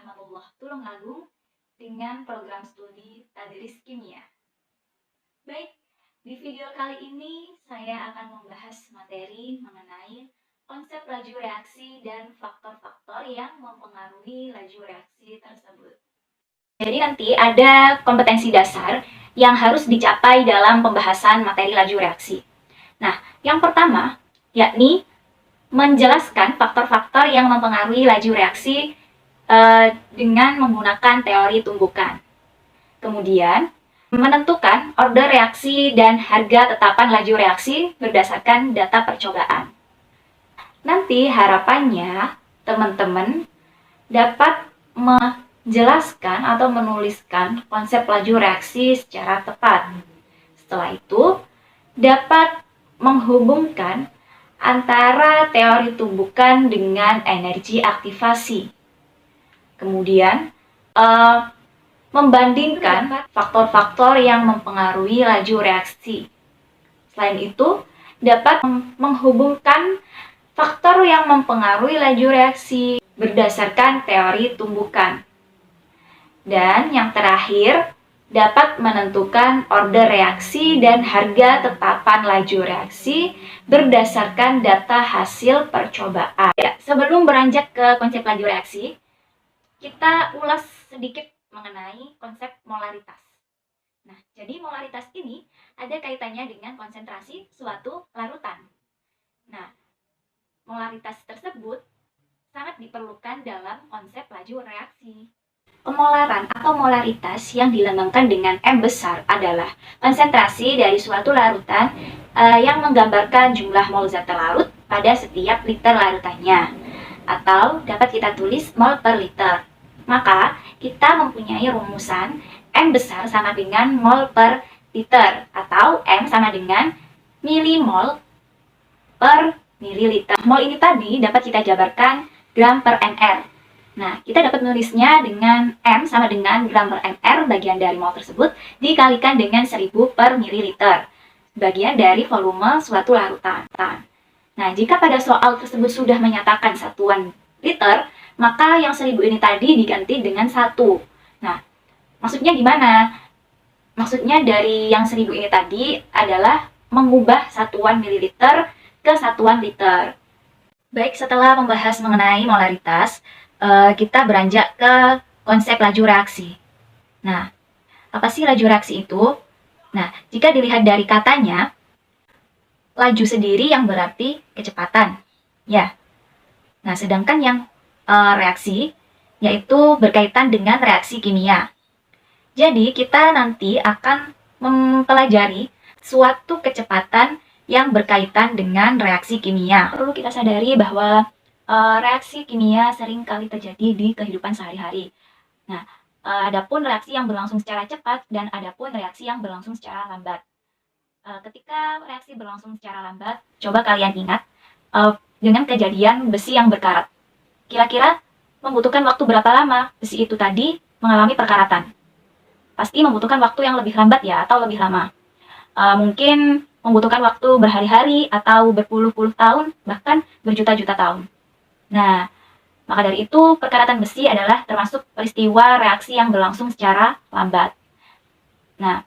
warahmatullahi wabarakatuh dengan program studi Tadris Kimia. Baik, di video kali ini saya akan membahas materi mengenai konsep laju reaksi dan faktor-faktor yang mempengaruhi laju reaksi tersebut. Jadi nanti ada kompetensi dasar yang harus dicapai dalam pembahasan materi laju reaksi. Nah, yang pertama yakni menjelaskan faktor-faktor yang mempengaruhi laju reaksi dengan menggunakan teori tumbukan. Kemudian, menentukan order reaksi dan harga tetapan laju reaksi berdasarkan data percobaan. Nanti harapannya teman-teman dapat menjelaskan atau menuliskan konsep laju reaksi secara tepat. Setelah itu, dapat menghubungkan antara teori tumbukan dengan energi aktivasi. Kemudian, membandingkan faktor-faktor yang mempengaruhi laju reaksi. Selain itu, dapat menghubungkan faktor yang mempengaruhi laju reaksi berdasarkan teori tumbukan. Dan yang terakhir, dapat menentukan order reaksi dan harga tetapan laju reaksi berdasarkan data hasil percobaan. Ya, sebelum beranjak ke konsep laju reaksi, kita ulas sedikit mengenai konsep molaritas. Nah, jadi molaritas ini ada kaitannya dengan konsentrasi suatu larutan. Nah, molaritas tersebut sangat diperlukan dalam konsep laju reaksi. Pemolaran atau molaritas yang dilambangkan dengan M besar adalah konsentrasi dari suatu larutan yang menggambarkan jumlah mol zat terlarut pada setiap liter larutannya, atau dapat kita tulis mol per liter. Maka, kita mempunyai rumusan M besar sama dengan mol per liter, atau M sama dengan milimol per mililiter. Mol ini tadi dapat kita jabarkan gram per ml. Nah, kita dapat menulisnya dengan M sama dengan gram per ml, bagian dari mol tersebut, dikalikan dengan 1000 per mililiter, bagian dari volume suatu larutan. Nah, jika pada soal tersebut sudah menyatakan satuan liter, maka yang 1000 ini tadi diganti dengan 1. Nah, maksudnya gimana? Maksudnya dari yang 1000 ini tadi adalah mengubah satuan mililiter ke satuan liter. Baik, setelah membahas mengenai molaritas, kita beranjak ke konsep laju reaksi. Nah, apa sih laju reaksi itu? Nah, jika dilihat dari katanya, laju sendiri yang berarti kecepatan. Ya. Nah, sedangkan yang reaksi, yaitu berkaitan dengan reaksi kimia. Jadi, kita nanti akan mempelajari suatu kecepatan yang berkaitan dengan reaksi kimia. Perlu kita sadari bahwa reaksi kimia sering kali terjadi di kehidupan sehari-hari. Nah, adapun reaksi yang berlangsung secara cepat dan adapun reaksi yang berlangsung secara lambat. Ketika reaksi berlangsung secara lambat, coba kalian ingat dengan kejadian besi yang berkarat. Kira-kira membutuhkan waktu berapa lama besi itu tadi mengalami perkaratan? Pasti membutuhkan waktu yang lebih lambat ya, atau lebih lama. Mungkin membutuhkan waktu berhari-hari atau berpuluh-puluh tahun, bahkan berjuta-juta tahun. Nah, maka dari itu perkaratan besi adalah termasuk peristiwa reaksi yang berlangsung secara lambat. Nah,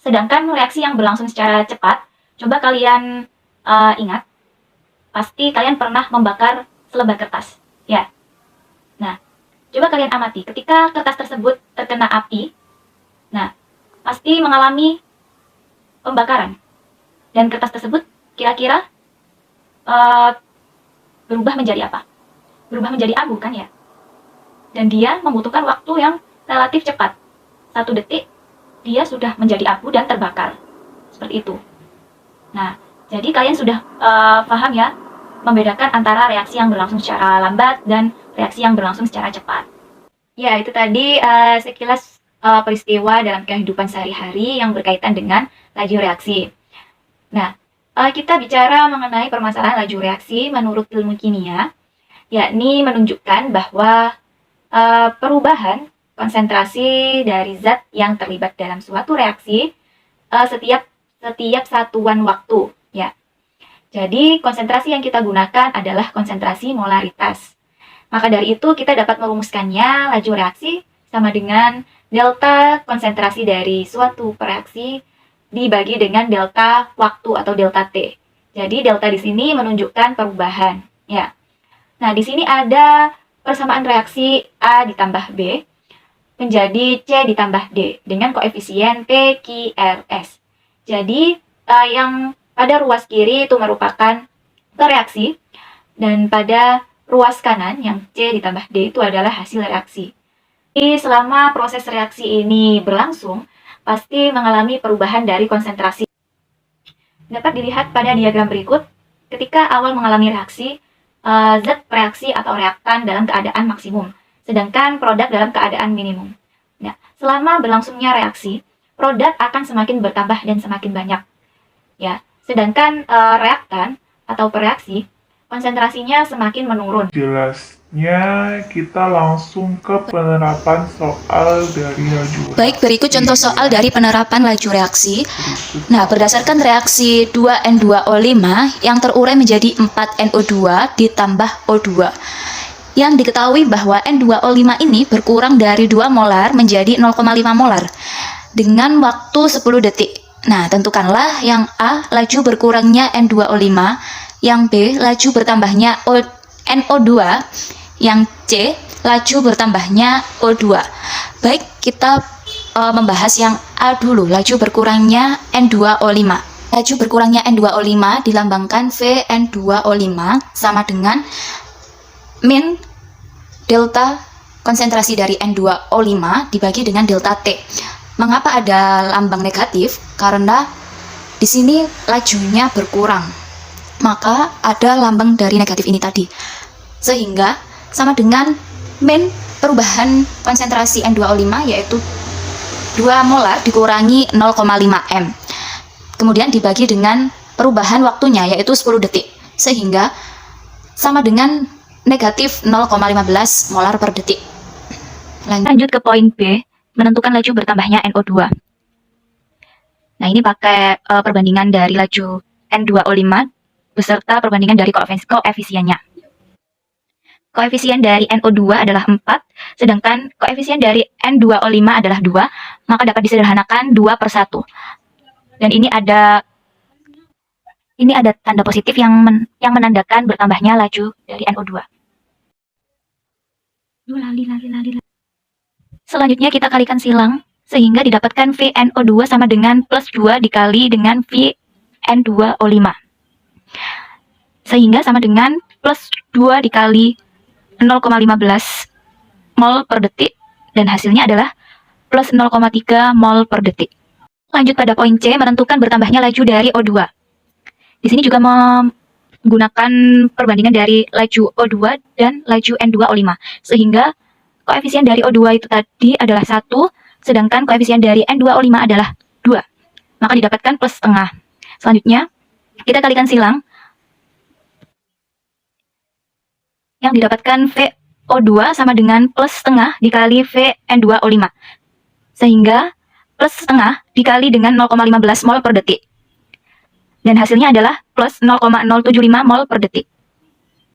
sedangkan reaksi yang berlangsung secara cepat, coba kalian ingat, pasti kalian pernah membakar selebar kertas. Ya. Nah, coba kalian amati, ketika kertas tersebut terkena api, nah, pasti mengalami pembakaran. Dan kertas tersebut kira-kira berubah menjadi apa? Berubah menjadi abu kan ya? Dan dia membutuhkan waktu yang relatif cepat. 1 detik, dia sudah menjadi abu dan terbakar. Seperti itu. Nah, jadi kalian sudah paham ya, membedakan antara reaksi yang berlangsung secara lambat dan reaksi yang berlangsung secara cepat. Ya, itu tadi sekilas peristiwa dalam kehidupan sehari-hari yang berkaitan dengan laju reaksi. Nah, kita bicara mengenai permasalahan laju reaksi menurut ilmu kimia, yakni menunjukkan bahwa perubahan konsentrasi dari zat yang terlibat dalam suatu reaksi setiap satuan waktu. Ya. Jadi, konsentrasi yang kita gunakan adalah konsentrasi molaritas. Maka dari itu kita dapat merumuskannya laju reaksi sama dengan delta konsentrasi dari suatu reaksi dibagi dengan delta waktu atau delta T. Jadi delta di sini menunjukkan perubahan, ya. Nah, di sini ada persamaan reaksi A ditambah B menjadi C ditambah D dengan koefisien PQRS. Jadi yang pada ruas kiri itu merupakan reaksi, dan pada ruas kanan yang C ditambah D itu adalah hasil reaksi. Jadi selama proses reaksi ini berlangsung, pasti mengalami perubahan dari konsentrasi. Dapat dilihat pada diagram berikut, ketika awal mengalami reaksi, zat reaksi atau reaktan dalam keadaan maksimum, sedangkan produk dalam keadaan minimum. Nah, selama berlangsungnya reaksi, produk akan semakin bertambah dan semakin banyak. Ya, sedangkan reaktan atau pereaksi konsentrasinya semakin menurun. Jelasnya kita langsung ke penerapan soal dari laju reaksi. Baik, berikut contoh soal dari penerapan laju reaksi. Nah, berdasarkan reaksi 2N2O5 yang terurai menjadi 4NO2 ditambah O2. Yang diketahui bahwa N2O5 ini berkurang dari 2 molar menjadi 0,5 molar dengan waktu 10 detik. Nah, tentukanlah yang A, laju berkurangnya N2O5, yang B, laju bertambahnya NO2, yang C, laju bertambahnya O2. Baik, kita membahas yang A dulu, laju berkurangnya N2O5. Laju berkurangnya N2O5 dilambangkan VN2O5 sama dengan min delta konsentrasi dari N2O5 dibagi dengan delta T. Mengapa ada lambang negatif? Karena di sini lajunya berkurang, maka ada lambang dari negatif ini tadi, sehingga sama dengan min perubahan konsentrasi N2O5 yaitu 2 molar dikurangi 0,5 m, kemudian dibagi dengan perubahan waktunya yaitu 10 detik, sehingga sama dengan negatif 0,15 molar per detik. Lanjut ke poin B, menentukan laju bertambahnya NO2. Nah, ini pakai perbandingan dari laju N2O5 beserta perbandingan dari koefisiennya. Koefisien dari NO2 adalah 4, sedangkan koefisien dari N2O5 adalah 2, maka dapat disederhanakan 2/1. Dan ini ada tanda positif yang menandakan bertambahnya laju dari NO2. Selanjutnya kita kalikan silang, sehingga didapatkan VNO2 sama dengan plus 2 dikali dengan VN2O5. Sehingga sama dengan plus 2 dikali 0,15 mol per detik, dan hasilnya adalah plus 0,3 mol per detik. Lanjut pada poin C, menentukan bertambahnya laju dari O2. Di sini juga menggunakan perbandingan dari laju O2 dan laju N2O5, sehingga koefisien dari O2 itu tadi adalah 1, sedangkan koefisien dari N2O5 adalah 2. Maka didapatkan plus setengah. Selanjutnya, kita kalikan silang. Yang didapatkan VO2 sama dengan plus setengah dikali VN2O5. Sehingga plus setengah dikali dengan 0,15 mol per detik. Dan hasilnya adalah plus 0,075 mol per detik.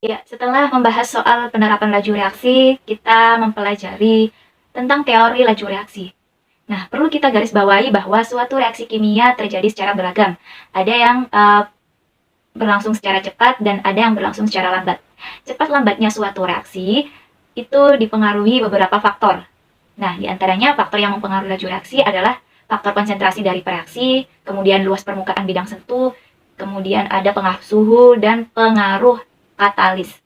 Ya, setelah membahas soal penerapan laju reaksi, kita mempelajari tentang teori laju reaksi. Nah, perlu kita garis bawahi bahwa suatu reaksi kimia terjadi secara beragam. Ada yang berlangsung secara cepat dan ada yang berlangsung secara lambat. Cepat lambatnya suatu reaksi itu dipengaruhi beberapa faktor. Nah, diantaranya faktor yang mempengaruhi laju reaksi adalah faktor konsentrasi dari reaksi, kemudian luas permukaan bidang sentuh, kemudian ada pengaruh suhu dan pengaruh katalis.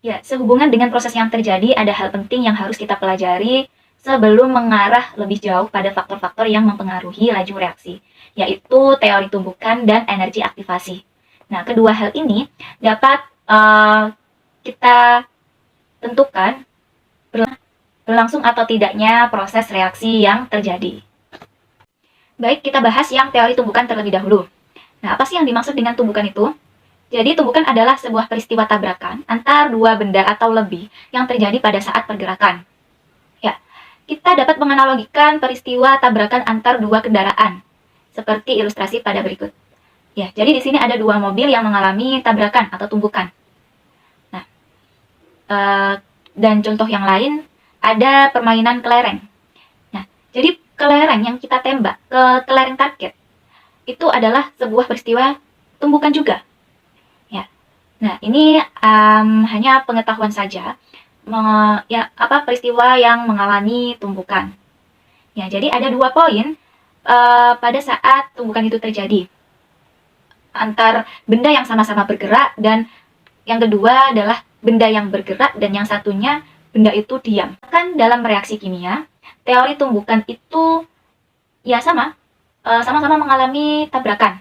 Ya, sehubungan dengan proses yang terjadi, ada hal penting yang harus kita pelajari sebelum mengarah lebih jauh pada faktor-faktor yang mempengaruhi laju reaksi, yaitu teori tumbukan dan energi aktivasi. Nah, kedua hal ini dapat kita tentukan berlangsung atau tidaknya proses reaksi yang terjadi. Baik, kita bahas yang teori tumbukan terlebih dahulu. Nah, apa sih yang dimaksud dengan tumbukan itu? Jadi, tumbukan adalah sebuah peristiwa tabrakan antar dua benda atau lebih yang terjadi pada saat pergerakan. Ya, kita dapat menganalogikan peristiwa tabrakan antar dua kendaraan, seperti ilustrasi pada berikut. Ya, jadi di sini ada dua mobil yang mengalami tabrakan atau tumbukan. Nah, Dan contoh yang lain ada permainan kelereng. Nah, jadi kelereng yang kita tembak ke kelereng target itu adalah sebuah peristiwa tumbukan juga. Ya. Nah, ini hanya pengetahuan saja. Peristiwa yang mengalami tumbukan. Ya, jadi ada 2 poin pada saat tumbukan itu terjadi. Antar benda yang sama-sama bergerak, dan yang kedua adalah benda yang bergerak dan yang satunya benda itu diam. Kan dalam reaksi kimia, teori tumbukan itu ya sama-sama mengalami tabrakan.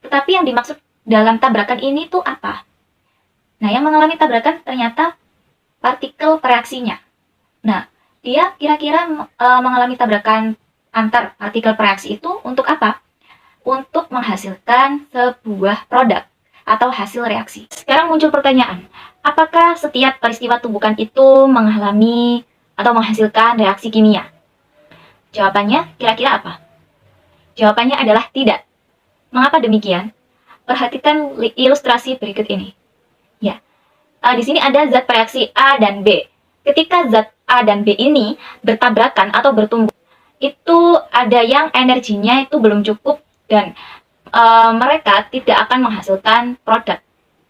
Tetapi yang dimaksud dalam tabrakan ini tuh apa? Nah, yang mengalami tabrakan ternyata partikel pereaksinya. Nah, dia kira-kira mengalami tabrakan antar partikel pereaksi itu untuk apa? Untuk menghasilkan sebuah produk atau hasil reaksi. Sekarang muncul pertanyaan, apakah setiap peristiwa tumbukan itu mengalami atau menghasilkan reaksi kimia? Jawabannya kira-kira apa? Jawabannya adalah tidak. Mengapa demikian? Perhatikan ilustrasi berikut ini. Ya, di sini ada zat bereaksi A dan B. Ketika zat A dan B ini bertabrakan atau bertumbuh, itu ada yang energinya itu belum cukup dan mereka tidak akan menghasilkan produk.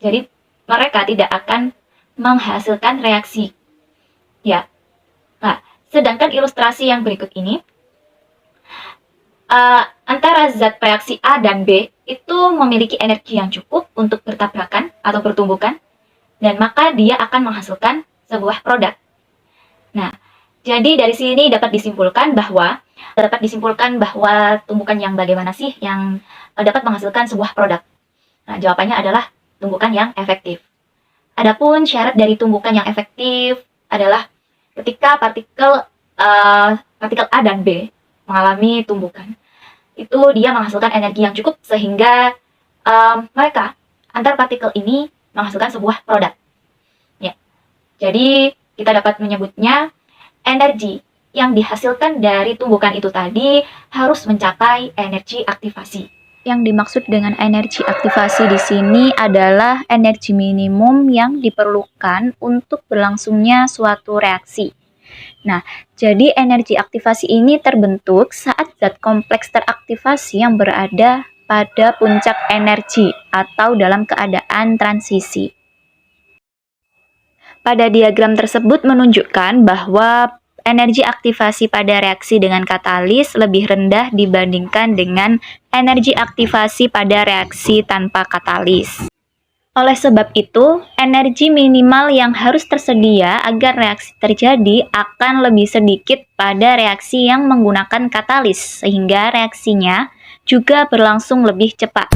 Jadi mereka tidak akan menghasilkan reaksi. Ya. Nah, sedangkan ilustrasi yang berikut ini antara zat reaksi A dan B itu memiliki energi yang cukup untuk bertabrakan atau bertumbukan, dan maka dia akan menghasilkan sebuah produk. Nah, jadi dari sini dapat disimpulkan bahwa tumbukan yang bagaimana sih yang dapat menghasilkan sebuah produk? Nah, jawabannya adalah tumbukan yang efektif. Adapun syarat dari tumbukan yang efektif adalah ketika partikel A dan B mengalami tumbukan, itu dia menghasilkan energi yang cukup sehingga mereka antar partikel ini menghasilkan sebuah produk. Ya. Jadi kita dapat menyebutnya energi yang dihasilkan dari tumbukan itu tadi harus mencapai energi aktivasi. Yang dimaksud dengan energi aktivasi di sini adalah energi minimum yang diperlukan untuk berlangsungnya suatu reaksi. Nah, jadi energi aktivasi ini terbentuk saat zat kompleks teraktivasi yang berada pada puncak energi atau dalam keadaan transisi. Pada diagram tersebut menunjukkan bahwa energi aktivasi pada reaksi dengan katalis lebih rendah dibandingkan dengan energi aktivasi pada reaksi tanpa katalis. Oleh sebab itu, energi minimal yang harus tersedia agar reaksi terjadi akan lebih sedikit pada reaksi yang menggunakan katalis, sehingga reaksinya juga berlangsung lebih cepat.